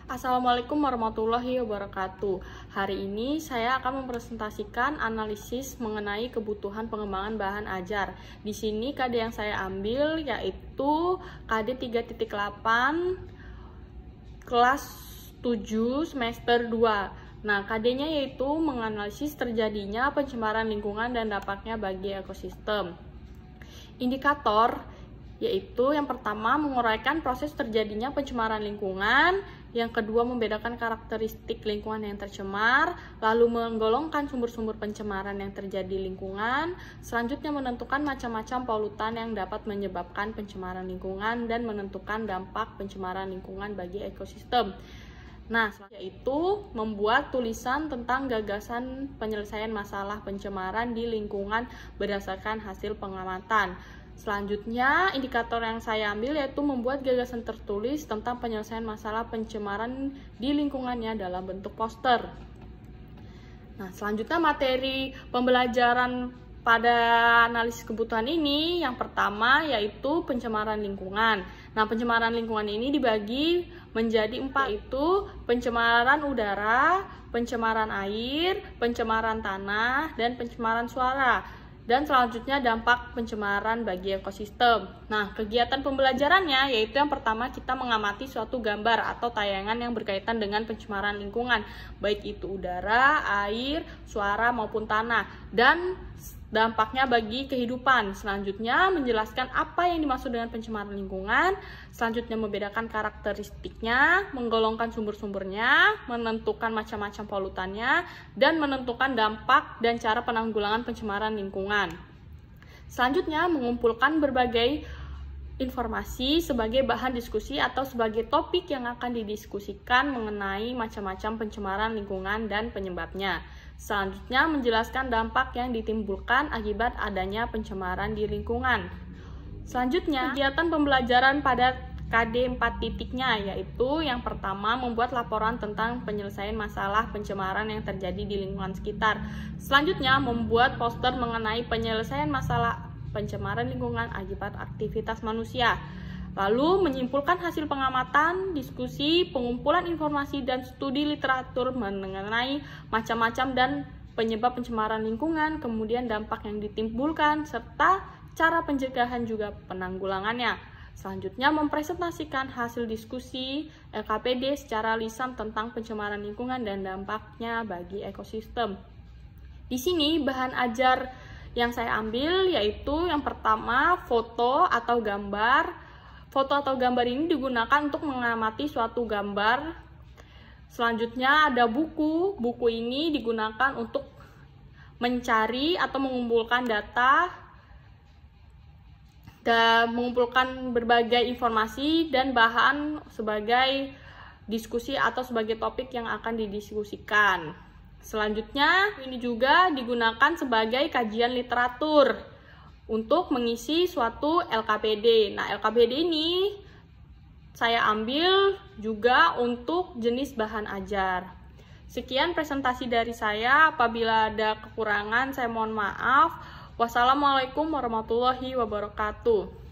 Assalamualaikum warahmatullahi wabarakatuh. Hari ini saya akan mempresentasikan analisis mengenai kebutuhan pengembangan bahan ajar. Di sini KD yang saya ambil yaitu KD 3.8 kelas 7 semester 2. Nah, KD-nya yaitu menganalisis terjadinya pencemaran lingkungan dan dampaknya bagi ekosistem. Indikator yaitu yang pertama menguraikan proses terjadinya pencemaran lingkungan, yang kedua membedakan karakteristik lingkungan yang tercemar, lalu menggolongkan sumber-sumber pencemaran yang terjadi di lingkungan, selanjutnya menentukan macam-macam polutan yang dapat menyebabkan pencemaran lingkungan dan menentukan dampak pencemaran lingkungan bagi ekosistem. Nah, yaitu membuat tulisan tentang gagasan penyelesaian masalah pencemaran di lingkungan berdasarkan hasil pengamatan. Selanjutnya, indikator yang saya ambil yaitu membuat gagasan tertulis tentang penyelesaian masalah pencemaran di lingkungannya dalam bentuk poster. Nah, selanjutnya materi pembelajaran pada analisis kebutuhan ini yang pertama yaitu pencemaran lingkungan. Nah, pencemaran lingkungan ini dibagi menjadi 4, yaitu pencemaran udara, pencemaran air, pencemaran tanah, dan pencemaran suara. Dan selanjutnya dampak pencemaran bagi ekosistem. Nah, kegiatan pembelajarannya yaitu yang pertama kita mengamati suatu gambar atau tayangan yang berkaitan dengan pencemaran lingkungan, baik itu udara, air, suara maupun tanah, dan dampaknya bagi kehidupan. Selanjutnya menjelaskan apa yang dimaksud dengan pencemaran lingkungan, selanjutnya membedakan karakteristiknya, menggolongkan sumber-sumbernya, menentukan macam-macam polutannya, dan menentukan dampak dan cara penanggulangan pencemaran lingkungan. Selanjutnya mengumpulkan berbagai informasi sebagai bahan diskusi atau sebagai topik yang akan didiskusikan mengenai macam-macam pencemaran lingkungan dan penyebabnya. Selanjutnya menjelaskan dampak yang ditimbulkan akibat adanya pencemaran di lingkungan. Selanjutnya, kegiatan pembelajaran pada KD 4 titiknya yaitu yang pertama membuat laporan tentang penyelesaian masalah pencemaran yang terjadi di lingkungan sekitar. Selanjutnya, membuat poster mengenai penyelesaian masalah pencemaran lingkungan akibat aktivitas manusia. Lalu menyimpulkan hasil pengamatan, diskusi, pengumpulan informasi, dan studi literatur mengenai macam-macam dan penyebab pencemaran lingkungan, kemudian dampak yang ditimbulkan, serta cara pencegahan juga penanggulangannya. Selanjutnya mempresentasikan hasil diskusi LKPD secara lisan tentang pencemaran lingkungan dan dampaknya bagi ekosistem. Di sini bahan ajar yang saya ambil yaitu yang pertama foto atau gambar. Foto atau gambar ini digunakan untuk mengamati suatu gambar. Selanjutnya ada buku. Buku ini digunakan untuk mencari atau mengumpulkan data dan mengumpulkan berbagai informasi dan bahan sebagai diskusi atau sebagai topik yang akan didiskusikan. Selanjutnya ini juga digunakan sebagai kajian literatur untuk mengisi suatu LKPD. Nah, LKPD ini saya ambil juga untuk jenis bahan ajar. Sekian presentasi dari saya. Apabila ada kekurangan, saya mohon maaf. Wassalamualaikum warahmatullahi wabarakatuh.